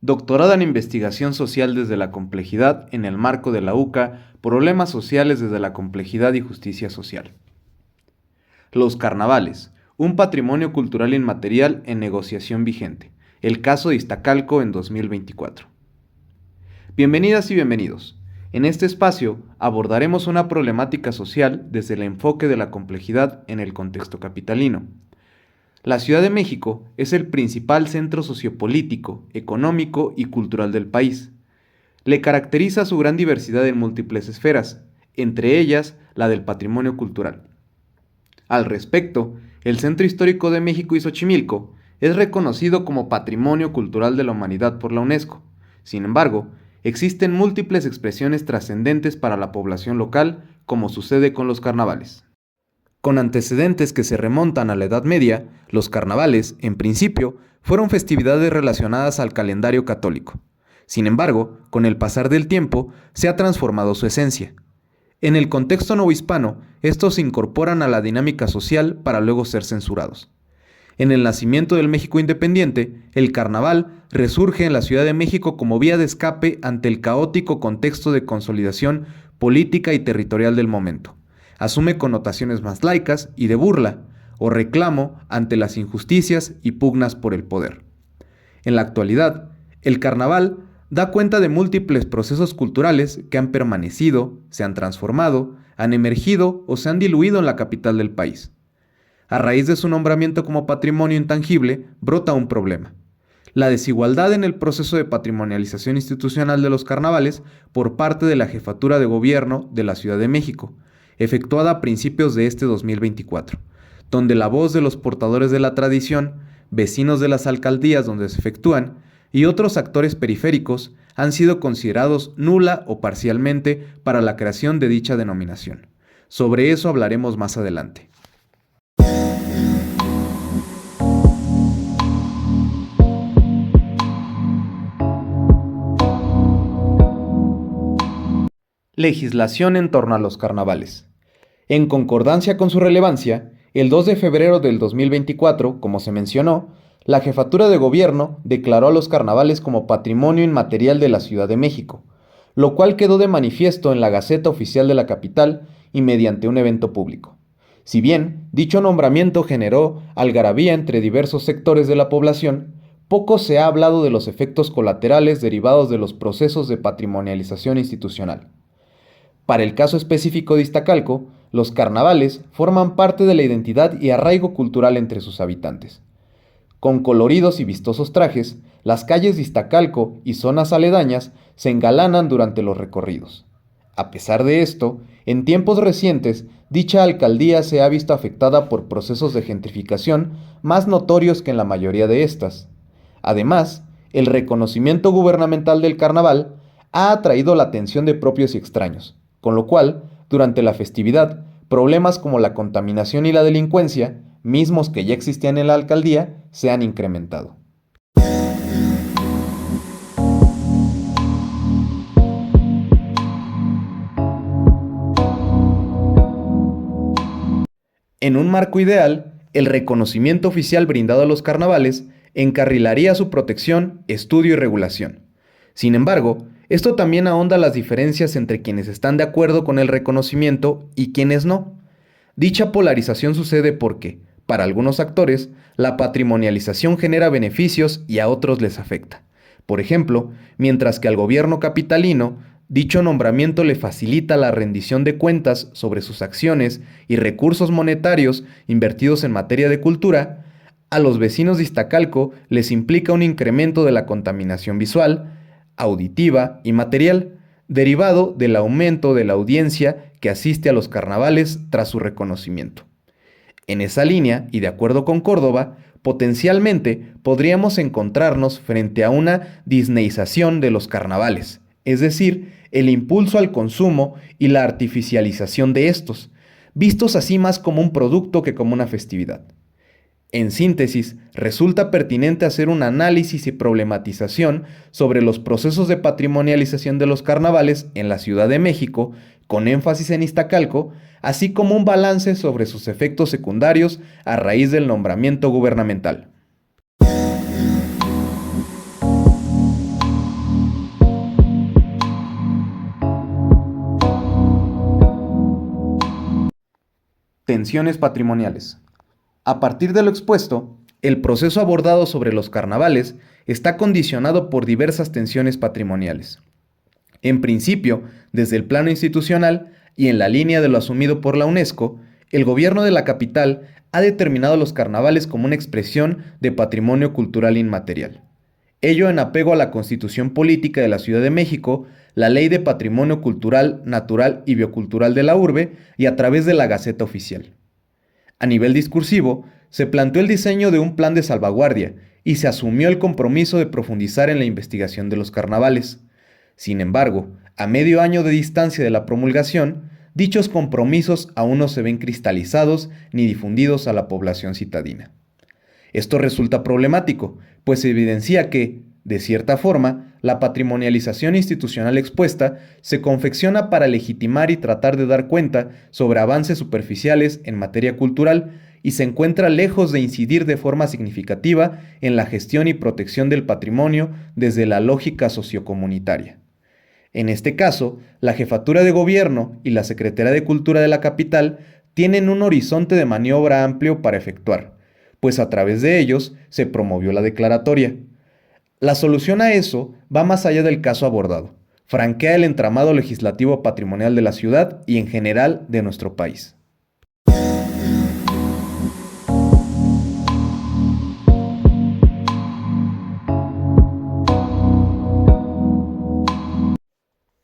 Doctorada en Investigación Social desde la Complejidad en el marco de la UCA, Problemas Sociales desde la Complejidad y Justicia Social. Los carnavales, un patrimonio cultural inmaterial en negociación vigente. El caso de Iztacalco en 2024. Bienvenidas y bienvenidos. En este espacio abordaremos una problemática social desde el enfoque de la complejidad en el contexto capitalino. La Ciudad de México es el principal centro sociopolítico, económico y cultural del país. Le caracteriza su gran diversidad en múltiples esferas, entre ellas la del patrimonio cultural. Al respecto, el Centro Histórico de México y Xochimilco es reconocido como Patrimonio Cultural de la Humanidad por la UNESCO. Sin embargo, existen múltiples expresiones trascendentes para la población local, como sucede con los carnavales. Con antecedentes que se remontan a la Edad Media, los carnavales, en principio, fueron festividades relacionadas al calendario católico. Sin embargo, con el pasar del tiempo, se ha transformado su esencia. En el contexto novohispano, estos se incorporan a la dinámica social para luego ser censurados. En el nacimiento del México independiente, el carnaval resurge en la Ciudad de México como vía de escape ante el caótico contexto de consolidación política y territorial del momento. Asume connotaciones más laicas y de burla, o reclamo ante las injusticias y pugnas por el poder. En la actualidad, el carnaval da cuenta de múltiples procesos culturales que han permanecido, se han transformado, han emergido o se han diluido en la capital del país. A raíz de su nombramiento como patrimonio intangible, brota un problema: la desigualdad en el proceso de patrimonialización institucional de los carnavales por parte de la Jefatura de Gobierno de la Ciudad de México, efectuada a principios de este 2024, donde la voz de los portadores de la tradición, vecinos de las alcaldías donde se efectúan, y otros actores periféricos han sido considerados nula o parcialmente para la creación de dicha denominación. Sobre eso hablaremos más adelante. Legislación en torno a los carnavales. En concordancia con su relevancia, el 2 de febrero del 2024, como se mencionó, la Jefatura de Gobierno declaró a los carnavales como Patrimonio Inmaterial de la Ciudad de México, lo cual quedó de manifiesto en la Gaceta Oficial de la capital y mediante un evento público. Si bien dicho nombramiento generó algarabía entre diversos sectores de la población, poco se ha hablado de los efectos colaterales derivados de los procesos de patrimonialización institucional. Para el caso específico de Iztacalco, los carnavales forman parte de la identidad y arraigo cultural entre sus habitantes. Con coloridos y vistosos trajes, las calles de Iztacalco y zonas aledañas se engalanan durante los recorridos. A pesar de esto, en tiempos recientes, dicha alcaldía se ha visto afectada por procesos de gentrificación más notorios que en la mayoría de estas. Además, el reconocimiento gubernamental del carnaval ha atraído la atención de propios y extraños, con lo cual, durante la festividad, problemas como la contaminación y la delincuencia, mismos que ya existían en la alcaldía, se han incrementado. En un marco ideal, el reconocimiento oficial brindado a los carnavales encarrilaría su protección, estudio y regulación. Sin embargo, esto también ahonda las diferencias entre quienes están de acuerdo con el reconocimiento y quienes no. Dicha polarización sucede porque, para algunos actores, la patrimonialización genera beneficios y a otros les afecta. Por ejemplo, mientras que al gobierno capitalino, dicho nombramiento le facilita la rendición de cuentas sobre sus acciones y recursos monetarios invertidos en materia de cultura, a los vecinos de Iztacalco les implica un incremento de la contaminación visual, auditiva y material, derivado del aumento de la audiencia que asiste a los carnavales tras su reconocimiento. En esa línea, y de acuerdo con Córdoba, potencialmente podríamos encontrarnos frente a una disneyización de los carnavales, es decir, el impulso al consumo y la artificialización de estos, vistos así más como un producto que como una festividad. En síntesis, resulta pertinente hacer un análisis y problematización sobre los procesos de patrimonialización de los carnavales en la Ciudad de México, con énfasis en Iztacalco, así como un balance sobre sus efectos secundarios a raíz del nombramiento gubernamental. tensiones patrimoniales. A partir de lo expuesto, el proceso abordado sobre los carnavales está condicionado por diversas tensiones patrimoniales. En principio, desde el plano institucional y en la línea de lo asumido por la UNESCO, el gobierno de la capital ha determinado los carnavales como una expresión de patrimonio cultural inmaterial. Ello en apego a la Constitución Política de la Ciudad de México, la Ley de Patrimonio Cultural, Natural y Biocultural de la Urbe y a través de la Gaceta Oficial. A nivel discursivo, se planteó el diseño de un plan de salvaguardia y se asumió el compromiso de profundizar en la investigación de los carnavales. Sin embargo, a medio año de distancia de la promulgación, dichos compromisos aún no se ven cristalizados ni difundidos a la población citadina. Esto resulta problemático, pues evidencia que, de cierta forma, la patrimonialización institucional expuesta se confecciona para legitimar y tratar de dar cuenta sobre avances superficiales en materia cultural y se encuentra lejos de incidir de forma significativa en la gestión y protección del patrimonio desde la lógica sociocomunitaria. En este caso, la Jefatura de Gobierno y la Secretaría de Cultura de la capital tienen un horizonte de maniobra amplio para efectuar, pues a través de ellos se promovió la declaratoria. La solución a eso va más allá del caso abordado, franquea el entramado legislativo patrimonial de la ciudad y en general de nuestro país.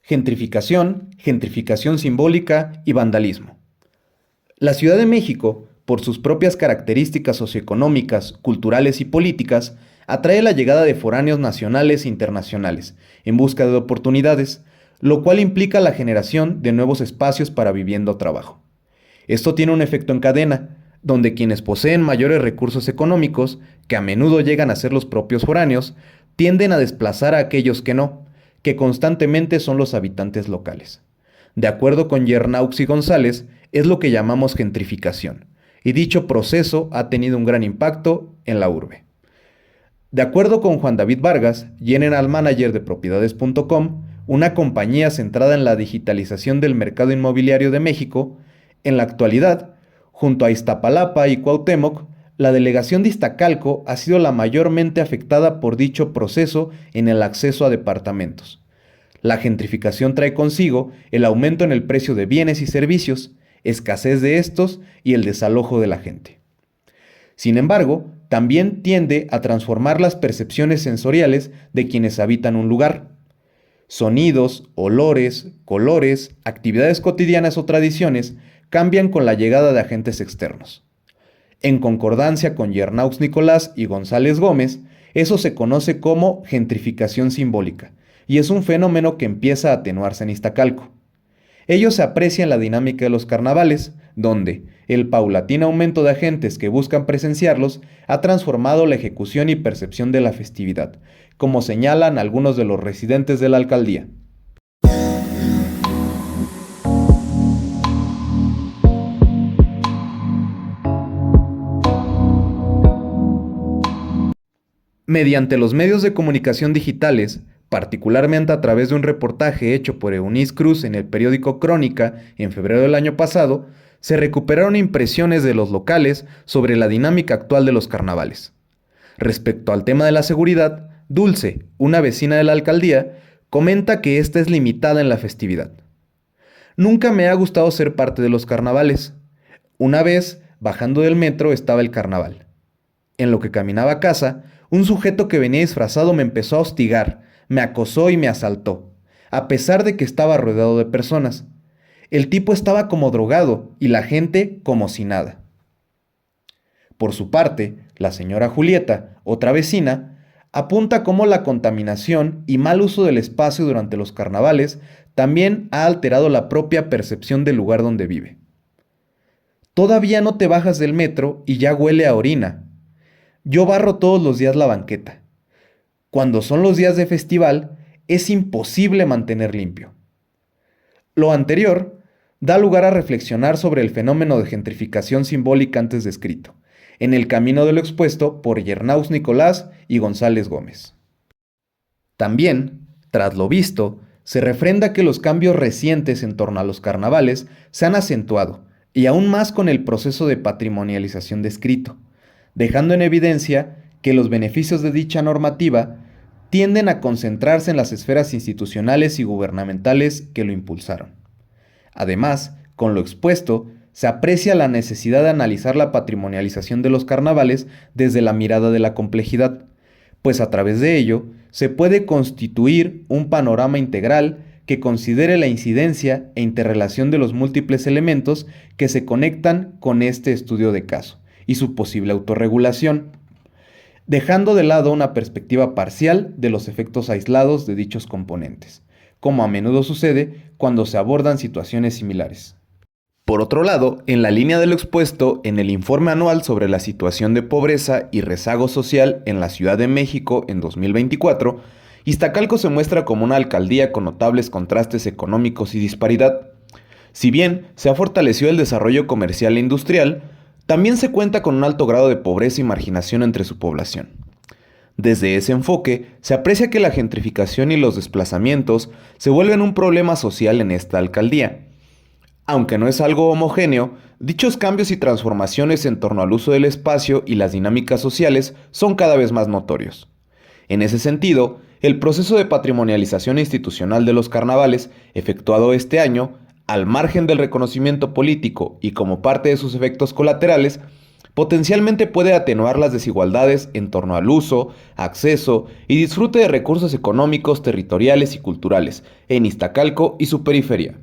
Gentrificación, gentrificación simbólica y vandalismo. La Ciudad de México, por sus propias características socioeconómicas, culturales y políticas, atrae la llegada de foráneos nacionales e internacionales, en busca de oportunidades, lo cual implica la generación de nuevos espacios para vivienda o trabajo. Esto tiene un efecto en cadena, donde quienes poseen mayores recursos económicos, que a menudo llegan a ser los propios foráneos, tienden a desplazar a aquellos que no, que constantemente son los habitantes locales. De acuerdo con Yernaux y González, es lo que llamamos gentrificación, y dicho proceso ha tenido un gran impacto en la urbe. De acuerdo con Juan David Vargas, General Manager de Propiedades.com, una compañía centrada en la digitalización del mercado inmobiliario de México, en la actualidad, junto a Iztapalapa y Cuauhtémoc, la delegación de Iztacalco ha sido la mayormente afectada por dicho proceso en el acceso a departamentos. La gentrificación trae consigo el aumento en el precio de bienes y servicios, escasez de estos y el desalojo de la gente. Sin embargo, también tiende a transformar las percepciones sensoriales de quienes habitan un lugar. Sonidos, olores, colores, actividades cotidianas o tradiciones cambian con la llegada de agentes externos. En concordancia con Yernaux Nicolás y González Gómez, eso se conoce como gentrificación simbólica, y es un fenómeno que empieza a atenuarse en Iztacalco. Ello se aprecia en la dinámica de los carnavales, donde el paulatino aumento de agentes que buscan presenciarlos ha transformado la ejecución y percepción de la festividad, como señalan algunos de los residentes de la alcaldía. Mediante los medios de comunicación digitales, particularmente a través de un reportaje hecho por Eunice Cruz en el periódico Crónica en febrero del año pasado, se recuperaron impresiones de los locales sobre la dinámica actual de los carnavales. Respecto al tema de la seguridad, Dulce, una vecina de la alcaldía, comenta que esta es limitada en la festividad. Nunca me ha gustado ser parte de los carnavales. Una vez, bajando del metro, estaba el carnaval. En lo que caminaba a casa, un sujeto que venía disfrazado me empezó a hostigar, me acosó y me asaltó, a pesar de que estaba rodeado de personas. El tipo estaba como drogado y la gente como si nada. Por su parte, la señora Julieta, otra vecina, apunta cómo la contaminación y mal uso del espacio durante los carnavales también ha alterado la propia percepción del lugar donde vive. Todavía no te bajas del metro y ya huele a orina. Yo barro todos los días la banqueta. Cuando son los días de festival, es imposible mantener limpio. Lo anterior da lugar a reflexionar sobre el fenómeno de gentrificación simbólica antes descrito, en el camino de lo expuesto por Yernaux Nicolás y González Gómez. También, tras lo visto, se refrenda que los cambios recientes en torno a los carnavales se han acentuado y aún más con el proceso de patrimonialización descrito, dejando en evidencia que los beneficios de dicha normativa tienden a concentrarse en las esferas institucionales y gubernamentales que lo impulsaron. Además, con lo expuesto, se aprecia la necesidad de analizar la patrimonialización de los carnavales desde la mirada de la complejidad, pues a través de ello se puede constituir un panorama integral que considere la incidencia e interrelación de los múltiples elementos que se conectan con este estudio de caso y su posible autorregulación, dejando de lado una perspectiva parcial de los efectos aislados de dichos componentes, como a menudo sucede cuando se abordan situaciones similares. Por otro lado, en la línea de lo expuesto en el informe anual sobre la situación de pobreza y rezago social en la Ciudad de México en 2024, Iztacalco se muestra como una alcaldía con notables contrastes económicos y disparidad. Si bien se ha fortalecido el desarrollo comercial e industrial, también se cuenta con un alto grado de pobreza y marginación entre su población. Desde ese enfoque, se aprecia que la gentrificación y los desplazamientos se vuelven un problema social en esta alcaldía. Aunque no es algo homogéneo, dichos cambios y transformaciones en torno al uso del espacio y las dinámicas sociales son cada vez más notorios. En ese sentido, el proceso de patrimonialización institucional de los carnavales, efectuado este año, al margen del reconocimiento político y como parte de sus efectos colaterales, potencialmente puede atenuar las desigualdades en torno al uso, acceso y disfrute de recursos económicos, territoriales y culturales en Iztacalco y su periferia.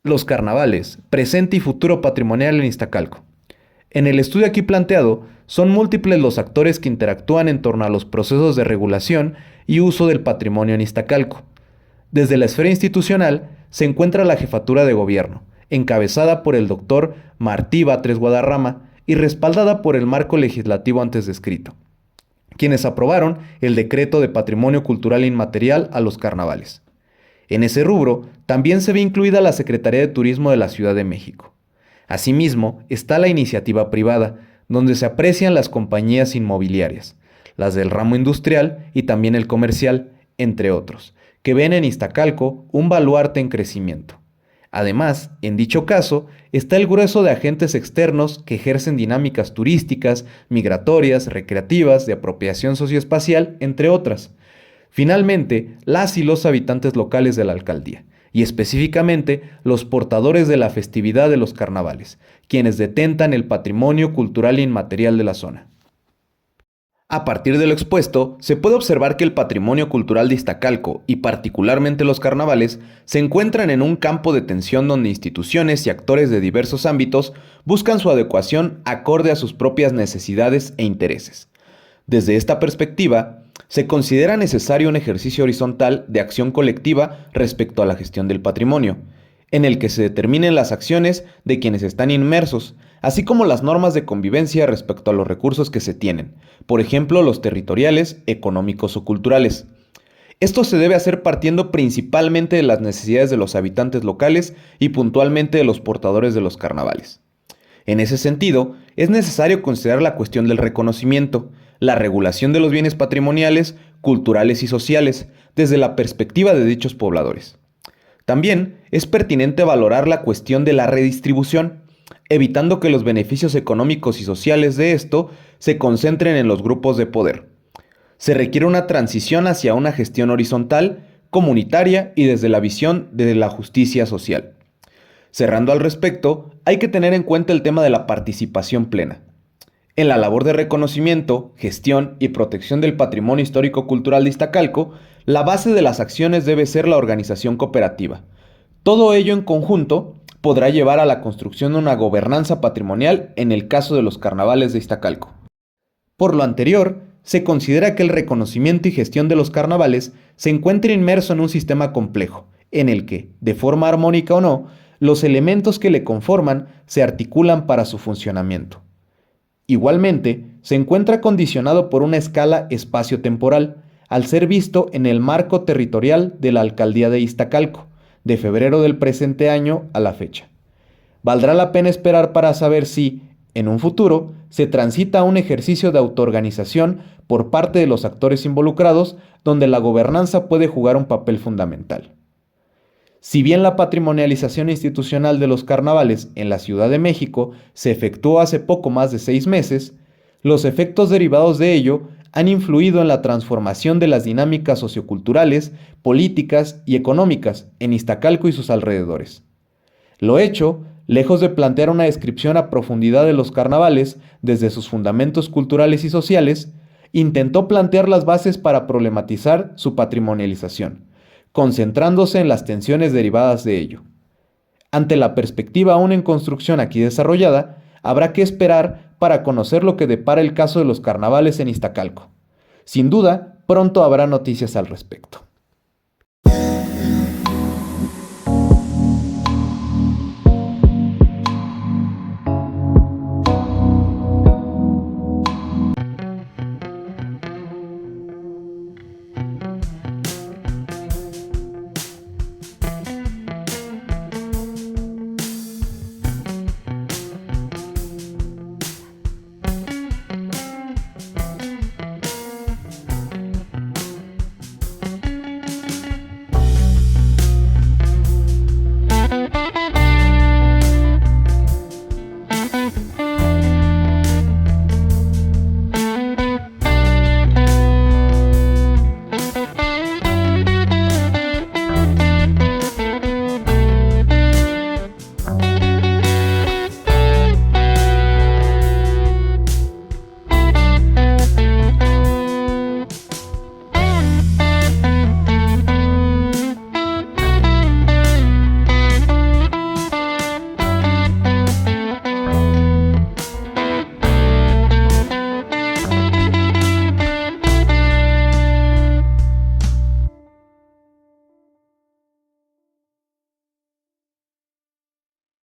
Los carnavales, presente y futuro patrimonial en Iztacalco. En el estudio aquí planteado, son múltiples los actores que interactúan en torno a los procesos de regulación y uso del patrimonio en Iztacalco. Desde la esfera institucional se encuentra la Jefatura de Gobierno, encabezada por el doctor Martí Batres Guadarrama y respaldada por el marco legislativo antes descrito, quienes aprobaron el Decreto de Patrimonio Cultural Inmaterial a los carnavales. En ese rubro también se ve incluida la Secretaría de Turismo de la Ciudad de México. Asimismo, está la iniciativa privada, donde se aprecian las compañías inmobiliarias, las del ramo industrial y también el comercial, entre otros, que ven en Iztacalco un baluarte en crecimiento. Además, en dicho caso, está el grueso de agentes externos que ejercen dinámicas turísticas, migratorias, recreativas, de apropiación socioespacial, entre otras. Finalmente, las y los habitantes locales de la alcaldía, y específicamente los portadores de la festividad de los carnavales, quienes detentan el patrimonio cultural inmaterial de la zona. A partir de lo expuesto, se puede observar que el patrimonio cultural de Iztacalco, y particularmente los carnavales, se encuentran en un campo de tensión donde instituciones y actores de diversos ámbitos buscan su adecuación acorde a sus propias necesidades e intereses. Desde esta perspectiva, se considera necesario un ejercicio horizontal de acción colectiva respecto a la gestión del patrimonio, en el que se determinen las acciones de quienes están inmersos, así como las normas de convivencia respecto a los recursos que se tienen, por ejemplo los territoriales, económicos o culturales. Esto se debe hacer partiendo principalmente de las necesidades de los habitantes locales y puntualmente de los portadores de los carnavales. En ese sentido, es necesario considerar la cuestión del reconocimiento, la regulación de los bienes patrimoniales, culturales y sociales, desde la perspectiva de dichos pobladores. También es pertinente valorar la cuestión de la redistribución, evitando que los beneficios económicos y sociales de esto se concentren en los grupos de poder. Se requiere una transición hacia una gestión horizontal, comunitaria y desde la visión de la justicia social. Cerrando al respecto, hay que tener en cuenta el tema de la participación plena. En la labor de reconocimiento, gestión y protección del patrimonio histórico-cultural de Iztacalco, la base de las acciones debe ser la organización cooperativa. Todo ello en conjunto podrá llevar a la construcción de una gobernanza patrimonial en el caso de los carnavales de Iztacalco. Por lo anterior, se considera que el reconocimiento y gestión de los carnavales se encuentra inmerso en un sistema complejo, en el que, de forma armónica o no, los elementos que le conforman se articulan para su funcionamiento. Igualmente, se encuentra condicionado por una escala espacio-temporal, al ser visto en el marco territorial de la alcaldía de Iztacalco, de febrero del presente año a la fecha. Valdrá la pena esperar para saber si, en un futuro, se transita a un ejercicio de autoorganización por parte de los actores involucrados, donde la gobernanza puede jugar un papel fundamental. Si bien la patrimonialización institucional de los carnavales en la Ciudad de México se efectuó hace poco más de 6 meses, los efectos derivados de ello han influido en la transformación de las dinámicas socioculturales, políticas y económicas en Iztacalco y sus alrededores. Lo hecho, lejos de plantear una descripción a profundidad de los carnavales desde sus fundamentos culturales y sociales, intentó plantear las bases para problematizar su patrimonialización, concentrándose en las tensiones derivadas de ello. Ante la perspectiva aún en construcción aquí desarrollada, habrá que esperar para conocer lo que depara el caso de los carnavales en Iztacalco. Sin duda, pronto habrá noticias al respecto.